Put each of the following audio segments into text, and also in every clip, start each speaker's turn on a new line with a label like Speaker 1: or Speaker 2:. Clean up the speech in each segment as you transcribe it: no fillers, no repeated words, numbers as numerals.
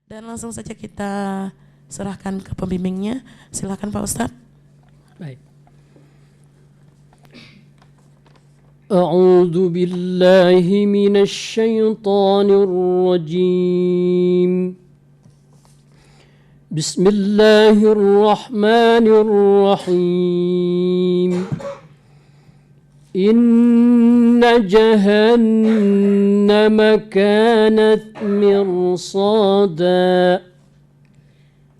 Speaker 1: Dan langsung saja kita serahkan ke pembimbingnya. Silakan Pak Ustadz.
Speaker 2: Baik. A'udzu billahi minasy syaithanir rajim. Bismillahirrahmanirrahim. Inna jahannama kanat mirsada.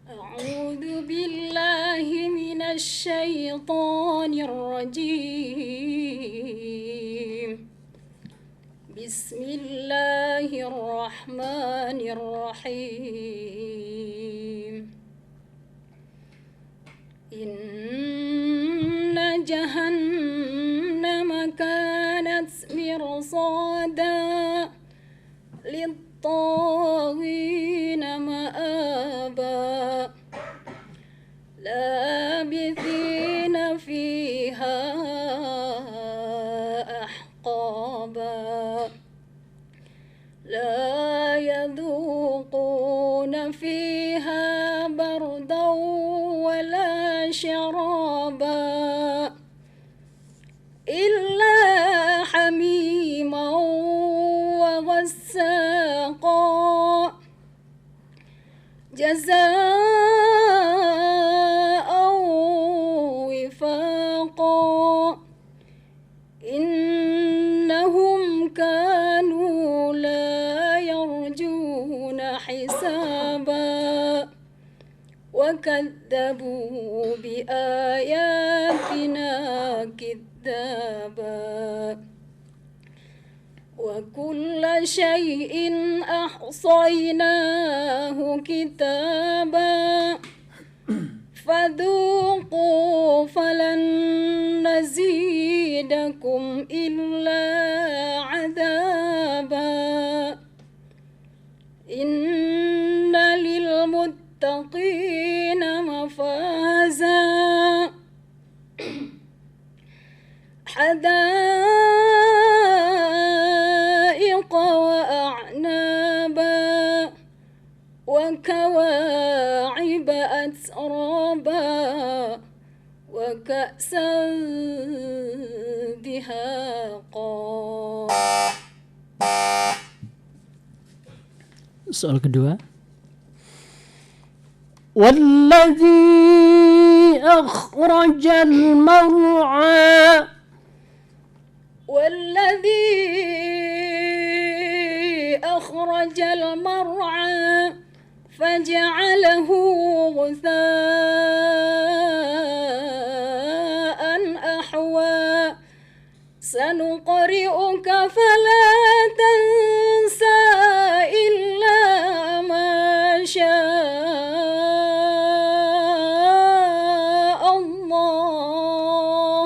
Speaker 3: A'udzu billahi minasy syaithanir rajim. Bismillahirrahmanirrahim. Inna jahannama kanat mirsada lit-taghina ma'aba labithina fiha ahqaba la yadhuquna fiha bardan wala syaraba illa hamiman wa ghassaqa jazaa'an wifaqa innahum kanu la yarjuna hisaba wa kadzabu bi ayatina kidzaba wa kulla syai'in ahsaynahu kitaba fadhuqu falan nazidakum illa adaba inna lil muttaqina mafaza حدائق وأعنابا وكواعب أترابا وكأسا دهاقا.
Speaker 2: Soal kedua. والذي أخرج المرعى
Speaker 3: والذي أخرج المرعى فجعله غثاء أحوى سنقرئك فلا تنسى إلا ما شاء الله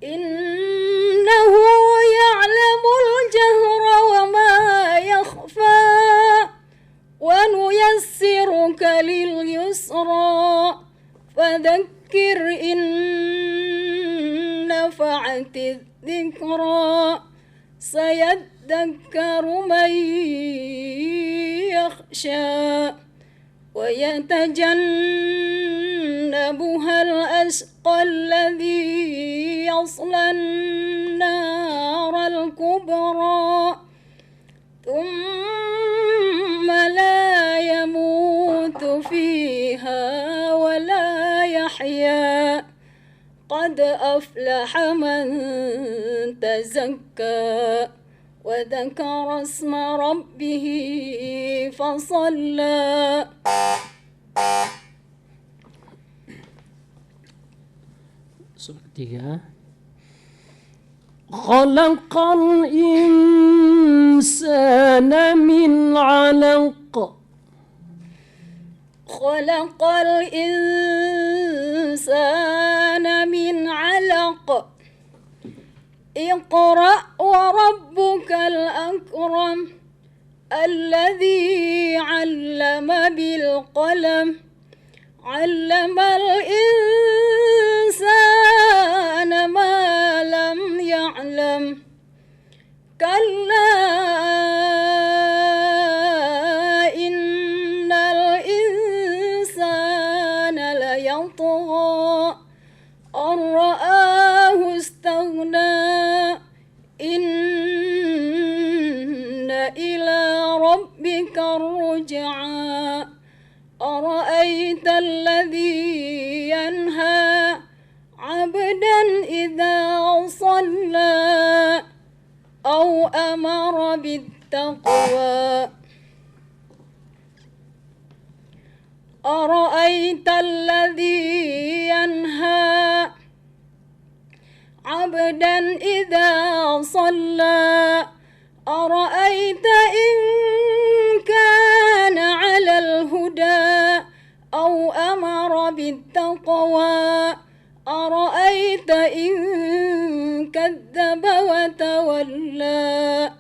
Speaker 3: إنه يعلم الجهر وما يخفى ونيسرك لليسرى فذكر إن نفعت الذكرى سيذكر من يخشى ويتجنبها الأشقى الذي يصلى النار الكبرى ثم لا يموت فيها ولا يحيا قد أفلح من تزكى وذكر اسم ربه فصلى.
Speaker 2: Soal ketiga. خلق الإنسان من علق
Speaker 3: خلق الإنسان من علق اقرأ وربك الأكرم الذي علم بالقلم علم الإنسان ما لم يعلم كلا رجعا أرأيت الذي ينهى عبدا إذا صلى أو أمر بالتقوى أرأيت الذي ينهى عبدا إذا صلى أرأيت إن كان على الهدى أو أمر بالتقوى أرأيت إن كذب وتولى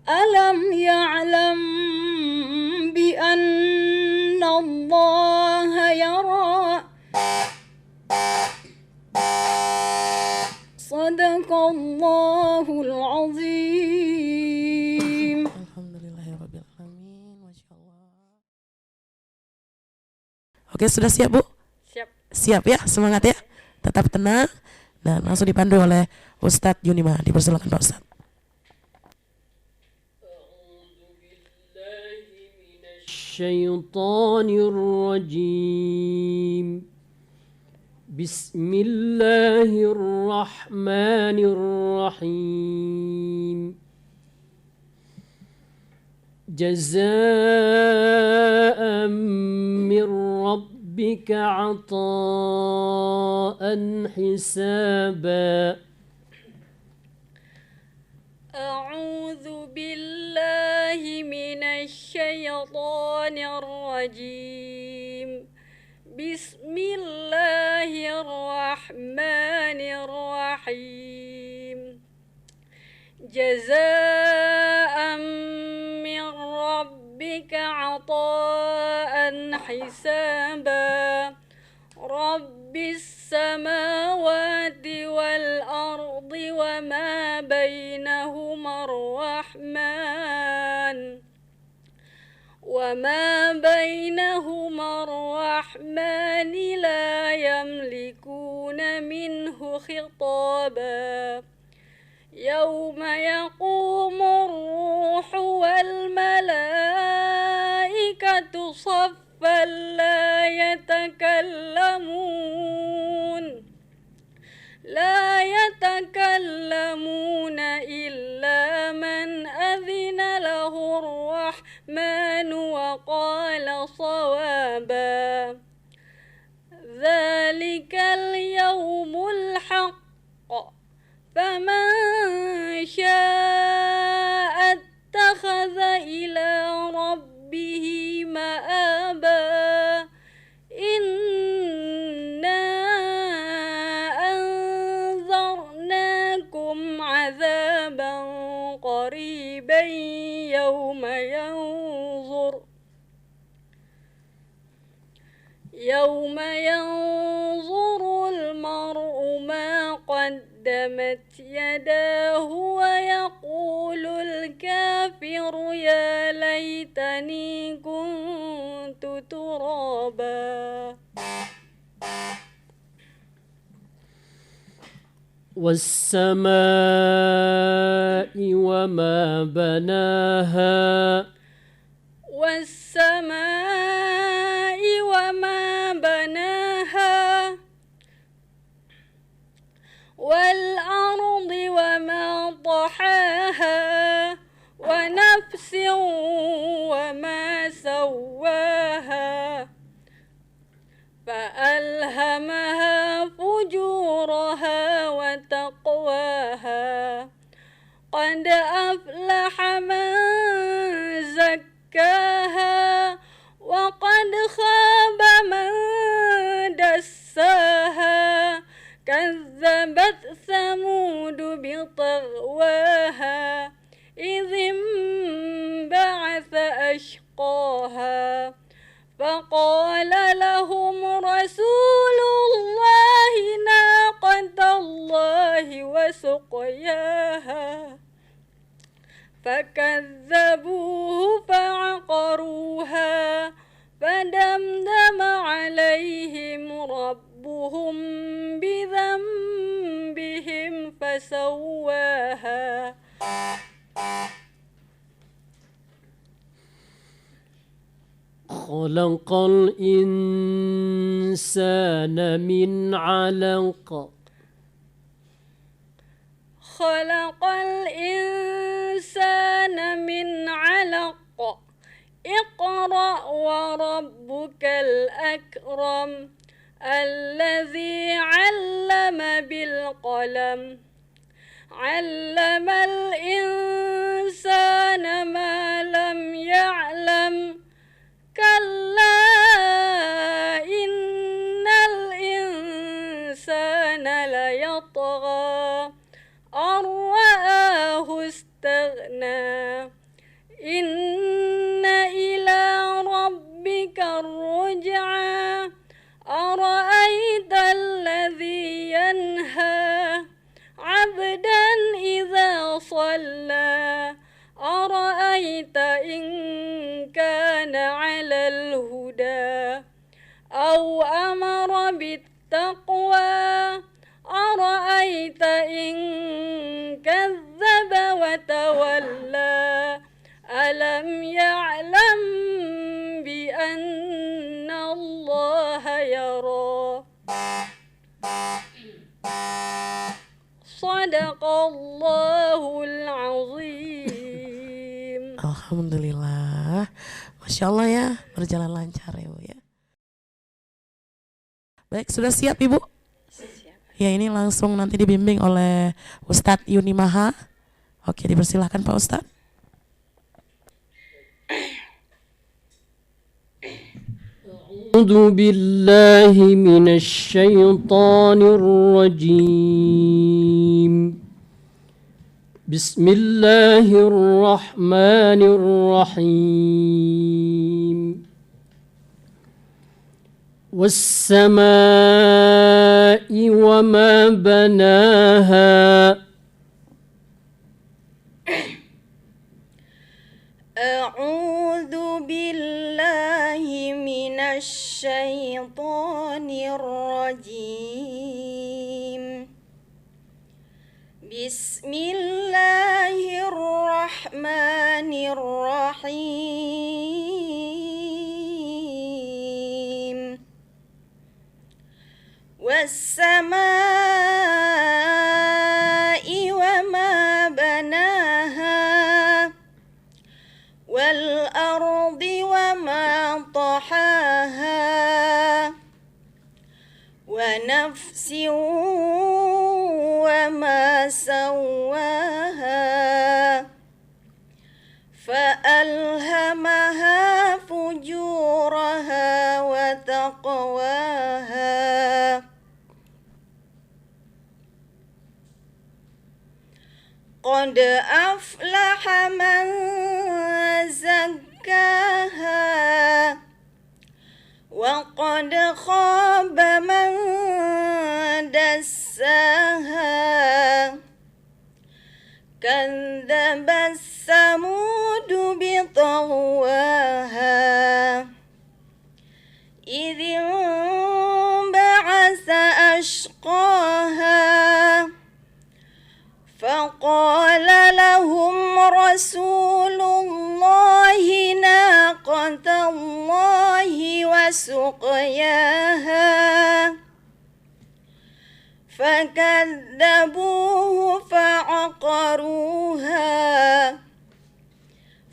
Speaker 3: ألم يعلم بأن الله يرى صدق الله العظيم.
Speaker 1: Alhamdulillahirrabbilalamin. Masya Allah. Oke, sudah siap Bu?
Speaker 3: Siap.
Speaker 1: Siap ya, semangat ya. Tetap tenang dan langsung dipandu oleh Ustadz Yunima. Dipersilakan Pak Ustadz.
Speaker 2: الشيطان الرجيم بسم الله الرحمن الرحيم جزاء من ربك عطاء حسابا
Speaker 3: أعوذ بالله من الشيطان الرجيم بسم الله الرحمن الرحيم جزاء من ربك عطاء حسابا رب السماوات والأرض وما بينهما الرحمن لا يملكون منه خطابا يوم يقوم الروح والملائكة صفا لا يتكلمون إلا من أذن له الرحمن وقال صوابا ذلك اليوم الحق فمن شاء اتخذ إلى ربه مآبا إنا أنذرناكم عذابا قريبا يوم ينظر المرء ما قدمت يداه ويقول الكافر يا ليتني كنت ترابا
Speaker 2: والسماء وما بناها
Speaker 3: والأرض وما طحاها ونفس وما سواها فألهمها فجورها وتقواها قد أفلح من زكاها وقد خاب من دساها كذبت ثمود بطغواها إذ انبعث أشقاها فقال لهم رسول الله ناقة الله وسقياها فكذبوه فعقروها فدمدم عليهم ربهم بذنبهم فسواها
Speaker 2: خلق الإنسان من علق
Speaker 3: خلق الإنسان من علق اقرأ وربك الأكرم الذي علم بالقلم علم الإنسان ما لم يعلم كلا إن الإنسان ليطغى أن رآه استغنى إن إلى ربك الرجعى أرأيت الذي ينهى عبدا إذا صلى أرأيت إن كان على الهدى أو أمر بالتقوى أرأيت إن كذب وتولى ألم يعلم بأن الله يرى صدق الله العظيم.
Speaker 1: Alhamdulillah, Masya Allah ya, berjalan lancar ya Bu ya. Baik, sudah siap Ibu? Ya, ini langsung nanti dibimbing oleh Ustadz Yuni Maha. Oke, dipersilahkan Pak Ustadz.
Speaker 2: أعوذ بالله من الشيطان الرجيم بسم الله الرحمن الرحيم والسماء وما بناها
Speaker 4: أعوذ بالله من الشيطان الرجيم بسم الله الرحمن الرحيم والسماء وما بناها والأرض وما طحاها ونفس وما سواها فألهمها فجورها وتقواها قد أفلح من زكاها وقد خاب من دساها كذب الثمود بطغواها إذ انبعث أشقاها فقال لهم رسول الله ناقة الله وسقياها فكذبوه فعقروها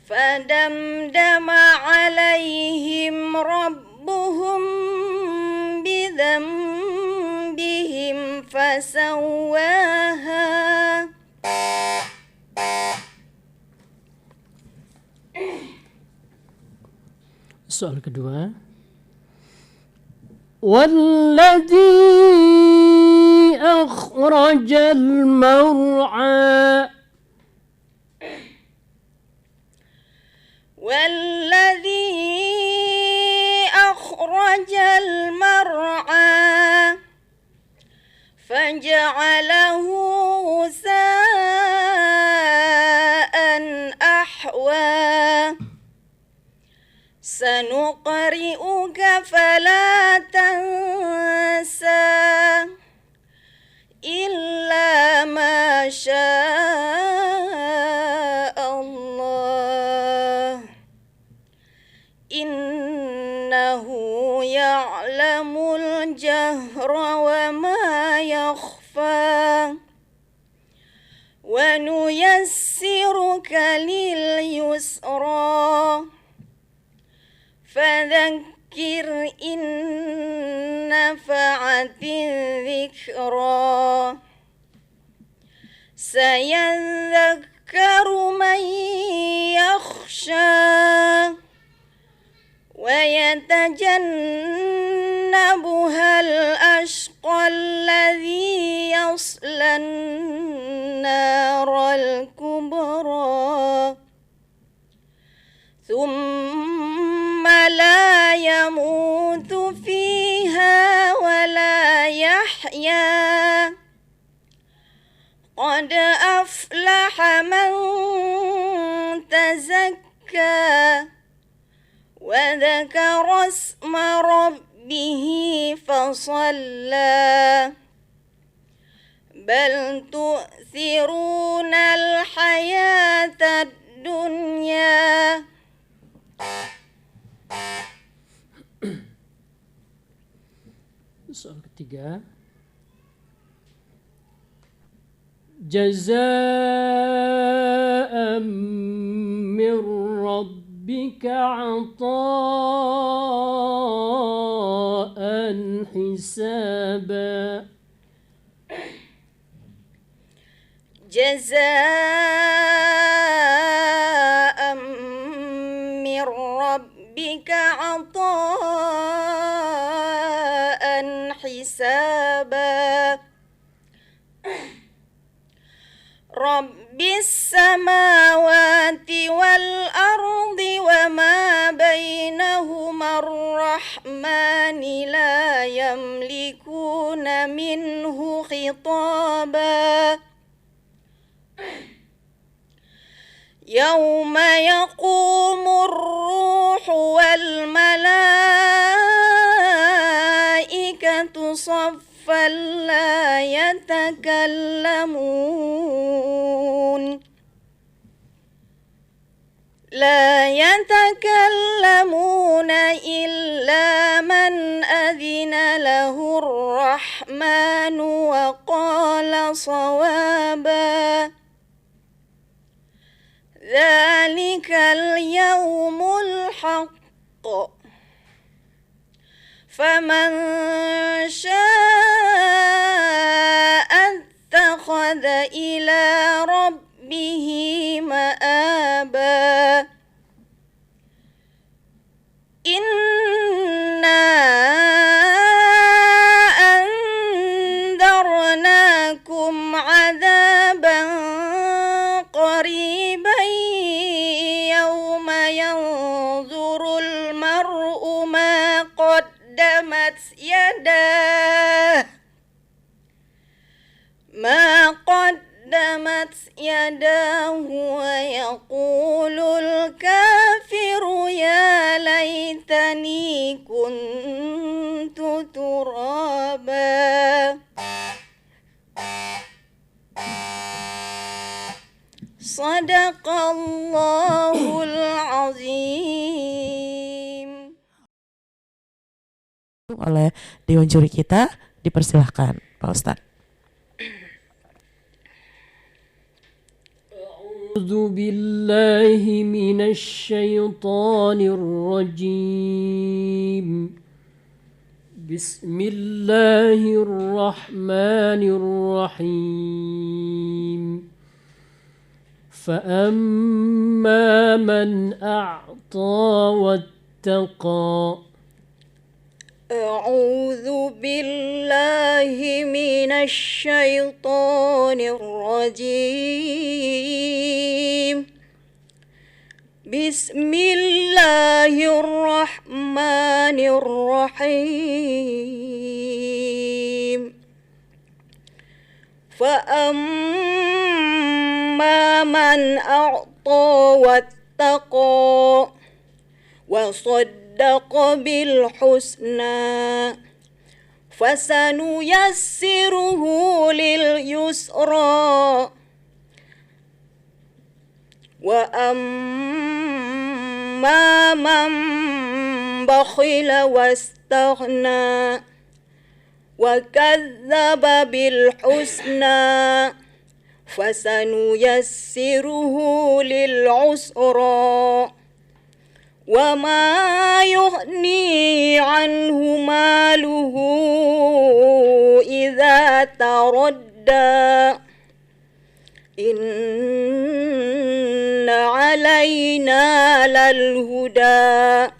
Speaker 4: فدمدم عليهم ربهم بذنبهم فسواها.
Speaker 2: Soal kedua. والذي أخرج المرعى
Speaker 4: والذي أخرج المرعى فجعله غثاء أحوى سنقرئك فلا تنسى إلا ما شاء الله إنه الجهر وما يخفى ونيسرك لليسرى فذكر إن نفعت الذكرى سيذكر من يخشى ويتجنبها الأشقى الذي يصلى النار الكبرى ثم لا يموت فيها ولا يحيا قد أفلح من تزكى وذكر اسم ربه فصلى بل تؤثرون الحياة الدنيا.
Speaker 2: Soal ketiga. Jazaan min rabbika ataan hisaba.
Speaker 4: جزاء من ربك عطاء حسابا رب السماوات والأرض وما بينهما الرحمن لا يملكون منه خطابا يوم يقوم الروح والملائكة صفا لا يتكلمون إلا من أذن له الرحمن وقال صوابا ذلك اليوم الحق فمن شاء اتخذ إلى ربه مآبا إنا أنذرناكم عذابا قريبا يوم ينظر المرء ما قدمت يداه ويقول الكافر يا ليتني كنت ترابا صدق الله العظيم.
Speaker 1: Oleh Dewan Juri kita, dipersilahkan Pak Ustadz.
Speaker 2: أعوذ بالله من الشيطان الرجيم بسم الله الرحمن الرحيم فأما من أعطى واتقى
Speaker 4: أعوذ بالله من الشيطان الرجيم بسم الله الرحمن الرحيم فأما من أعطى واتقى وصدق بالحسنى فسنيسره لليسرى وأما من بخل واستغنى وكذب بالحسنى فسنيسره للعسرى وما يغني عنه ماله إذا تردى إن علينا للهدى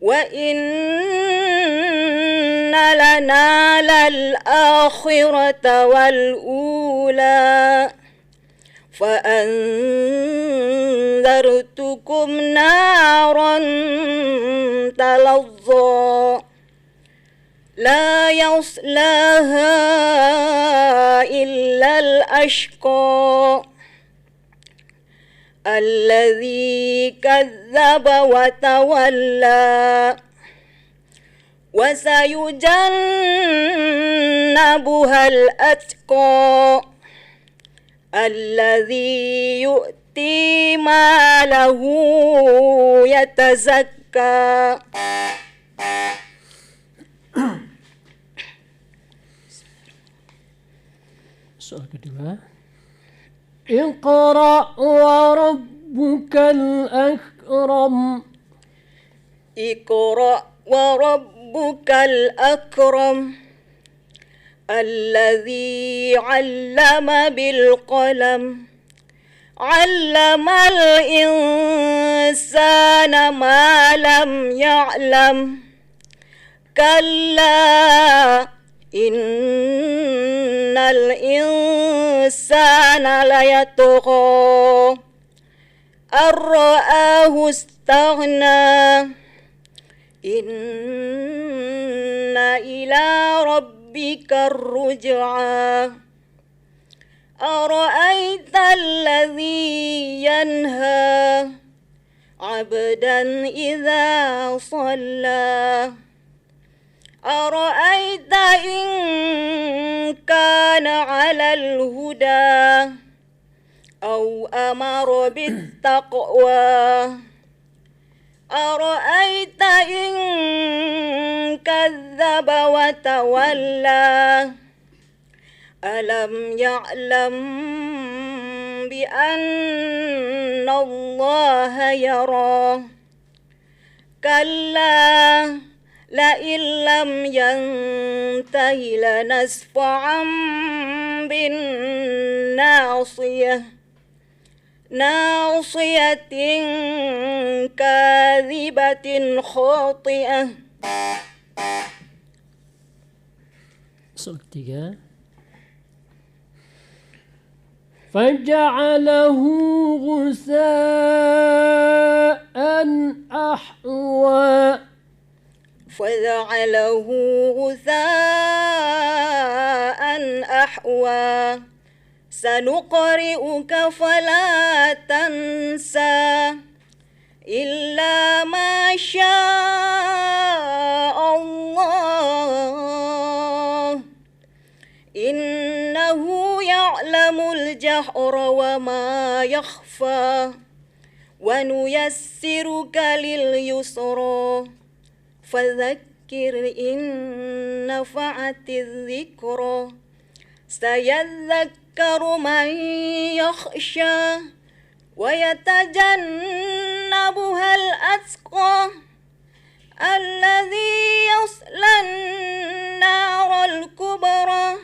Speaker 4: وإن لنا للآخرة والأولى فأنذرتكم نارا تلظى لا يصلاها إلا الأشقى الذي كذب وتولى وسيجنبها الأتقى الذي يؤتي ماله يتزكى
Speaker 2: Soal kedua. Iqra wa rabbukal akram.
Speaker 4: اقرأ وربك الأكرم الذي علم بالقلم علم الإنسان ما لم يعلم كلا إن الإنسان ليطغى أن رآه استغنى إن إلى ربك الرجعى أرأيت الذي ينهى عبدا إذا صلى أرأيت إن كان على الهدى أو أمر بالتقوى أرأيت إن كذب وتولى ألم يعلم بأن الله يرى كلا لئن لم ينته لنسفعا بالناصية ناصية كاذبة خاطئة.
Speaker 2: Soal ketiga. فجعله غثاء أحوى
Speaker 4: فجعله غثاء أحوى سنقرئك فلا تنسى إلا ما شاء الله إنه يعلم الجهر وما يخفى ونيسرك لليسرى فذكر إن نفعت الذكرى سيذكر من يخشى ويتجنبها الأتقى الذي يصلى النار الكبرى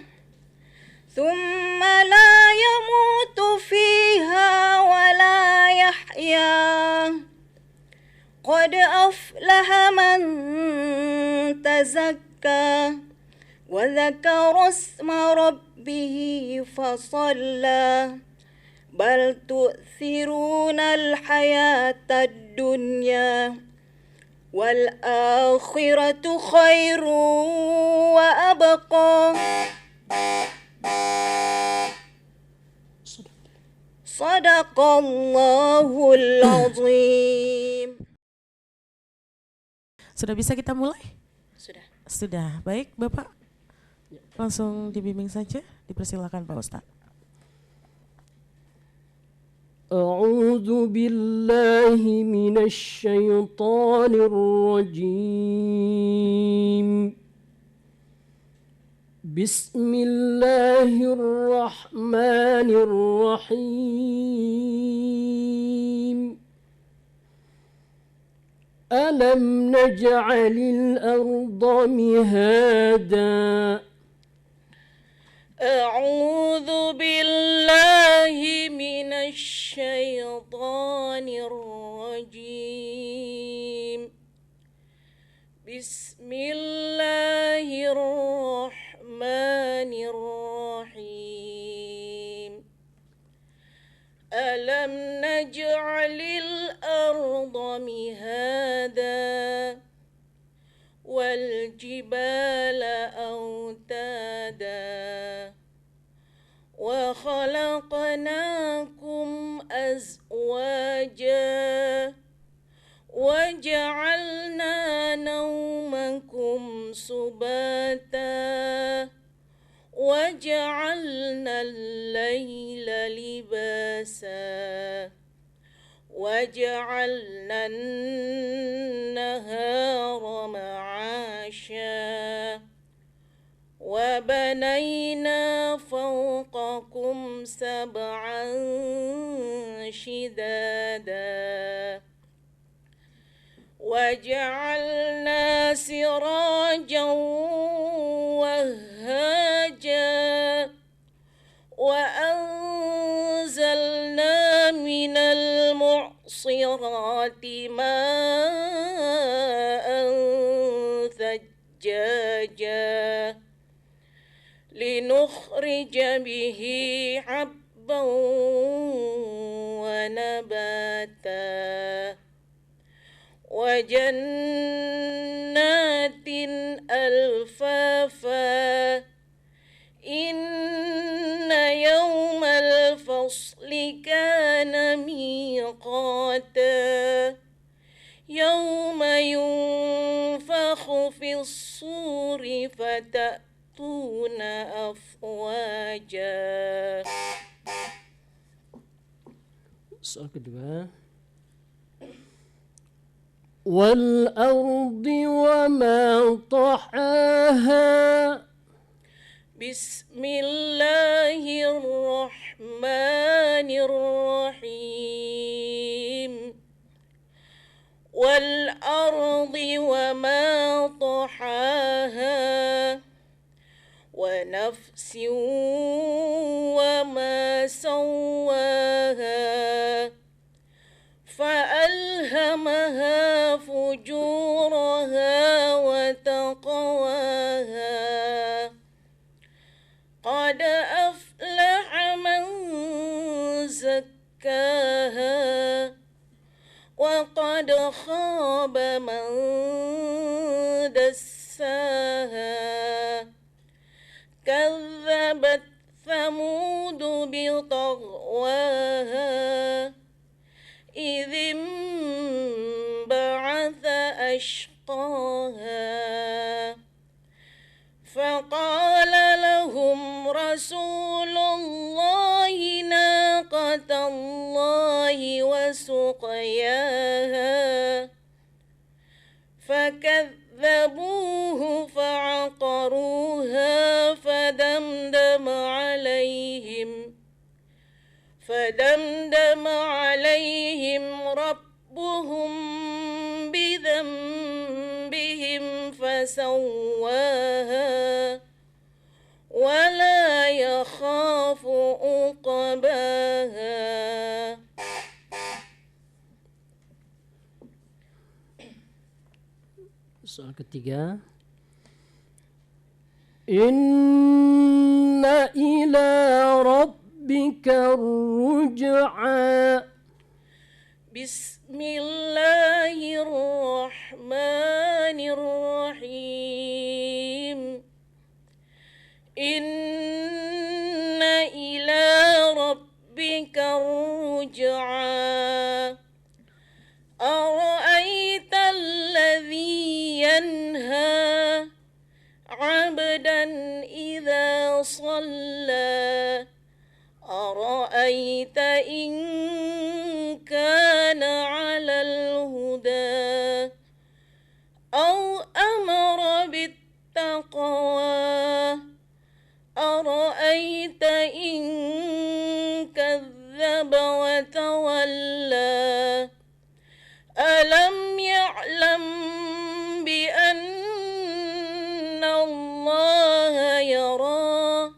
Speaker 4: ثم لا يموت فيها ولا يحيا قد أفلح من تزكى وذكر اسم ربه فصلى بل تؤثرون الحياة الدنيا والآخرة خير وأبقى. صدق الله العظيم.
Speaker 1: Sudah bisa kita mulai?
Speaker 4: Sudah.
Speaker 1: Sudah. Baik, Bapak. Langsung dibimbing saja. Dipersilakan Pak Ustadz.
Speaker 2: أعوذ بالله من الشيطان الرجيم بسم الله الرحمن الرحيم ألم نجعل الأرض مهادا
Speaker 4: أعوذ بالله من الشيطان الرجيم بسم الله الرحمن الرحيم ألم نجعل الأرض مهادا والجبال أوتادا وخلقناكم أزواجا وجعلنا نومكم سباتا وجعلنا الليل لباسا وجعلنا النهار معاشا وبنينا فوقكم سبعا شدادا وجعلنا سراجا وهاجا وأنزلنا من المعصرات ماء ثجاجا لنخرج به حبا ونباتا وجنات ألفافا إن يوم الفصل كان ميقاتا يوم ينفخ في الصور فتأتون أفواجا.
Speaker 2: Soal kedua. والأرض وما طحاها
Speaker 4: بسم الله الرحمن الرحيم والأرض وما طحاها ونفس وما سواها فألهمها فجورها وتقواها قد أفلح من زكاها وقد خاب من دساها كذبت ثمود بطغواها إذ انبعث أشقاها فقال لهم رسول الله ناقة الله وسقياها فكذبوه فعقروها فدمدم عليهم ربهم بذنبهم فسواها ولا يخاف عقباها.
Speaker 2: Soal ketiga. Inna ila rabbika ruj'a.
Speaker 4: Bismillahirrahmanirrahim. Inna ila rabbika ruj'a. أرأيت الذي ينهى عبدا إذا صلى أرأيت إن كان على الهدى أو أمر بالتقوى وتولى ألم يعلم بأن الله يرى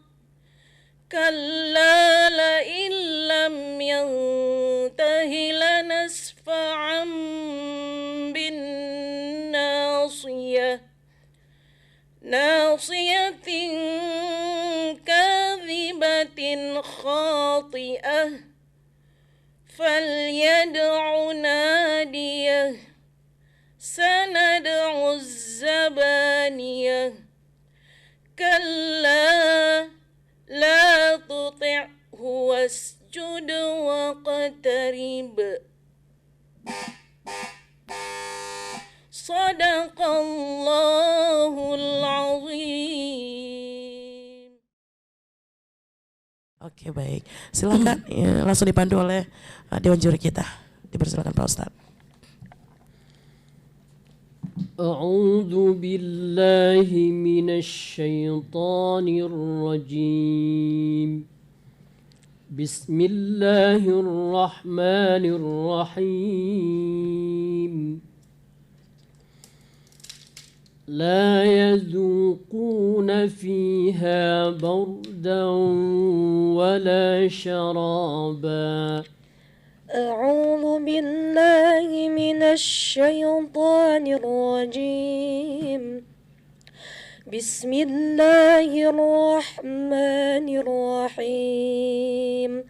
Speaker 4: كلا لئن لم ينته لنسفعا بالناصية ناصية كاذبة خاطئة فليدع ناديه سندع الزبانية كلا لا تطعه واسجد واقترب صدق الله العظيم.
Speaker 1: Oke, baik. Silakan langsung dipandu oleh Dewan Juri kita. Dipersilakan Pak Ustadz.
Speaker 2: أعوذ بالله من الشيطان الرجيم بسم الله الرحمن الرحيم لا يذوقون فيها بردا ولا شرابا
Speaker 4: أعوذ بالله من الشيطان الرجيم بسم الله الرحمن الرحيم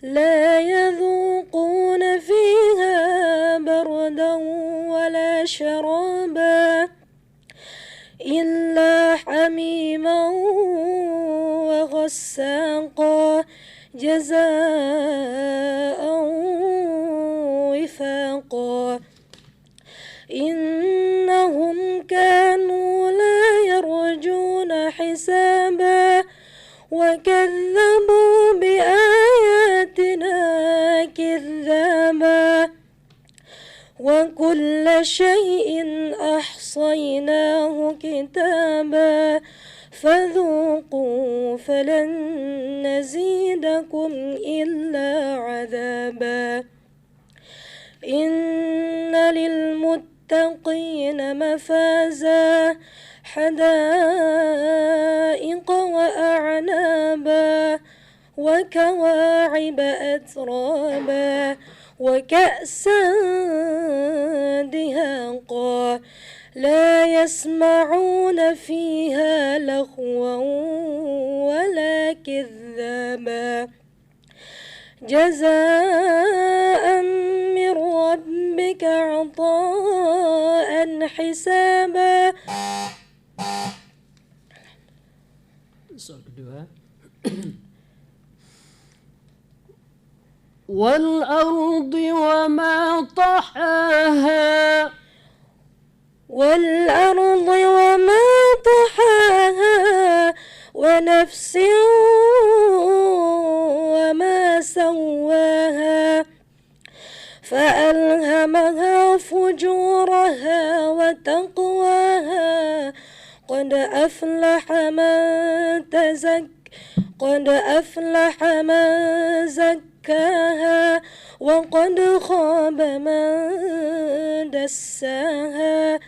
Speaker 4: لا يذوقون فيها بردا ولا شرابا إلا حميما وغساقا جزاء وفاقا إنهم كانوا لا يرجون حسابا وكذبوا بآياتنا كذابا وكل شيء أحصيناه كتابا فذوقوا فلن نزيدكم إلا عذابا إن للمتقين مفازا حدائق وأعنابا وكواعب أترابا وكأسا دهاقا لا يسمعون فيها لغوا ولا كذابا جزاء من ربك عطاء حسابا.
Speaker 2: Soal kedua. والأرض وما طحاها
Speaker 4: والأرض وما طحاها ونفس وما سواها فألهمها فجورها وتقواها قد أفلح من زكاها وقد خاب من دساها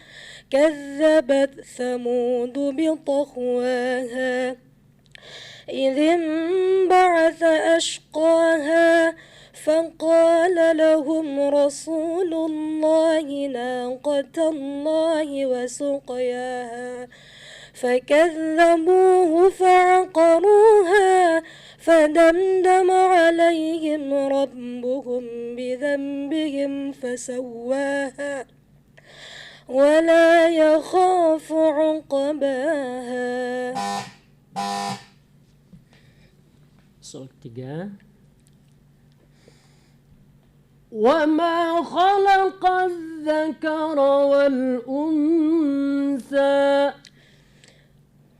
Speaker 4: كذبت ثمود بطغواها إذ انبعث أشقاها فقال لهم رسول الله ناقة الله وسقياها فكذبوه فعقروها فدمدم عليهم ربهم بذنبهم فسواها ولا يخاف عقباها.
Speaker 2: Soal ketiga. وما خلق الذكر والأنثى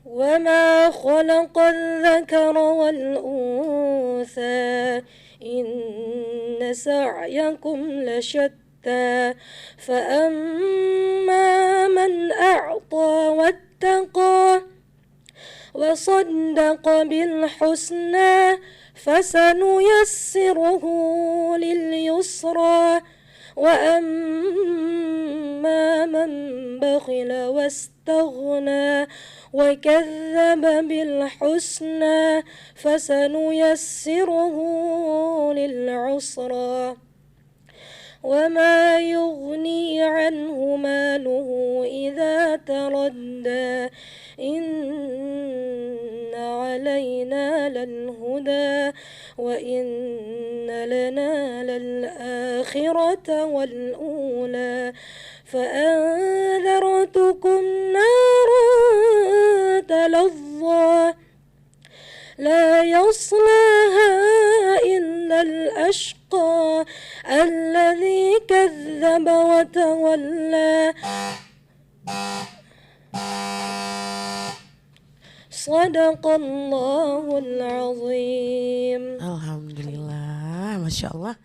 Speaker 4: وما خلق الذكر والأنثى إن سعيكم لشتى فأما من أعطى واتقى وصدق بالحسنى فسنيسره لليسرى وأما من بخل واستغنى وكذب بالحسنى فسنيسره للعسرى وما يغني عنه ماله إذا تردى إن علينا للهدى وإن لنا للآخرة والأولى فأنذرتكم نارا تلظى لا يصلاها إلا الأشقى الذي كذب وتولى صدق الله العظيم.
Speaker 1: Alhamdulillah, Masya Allah.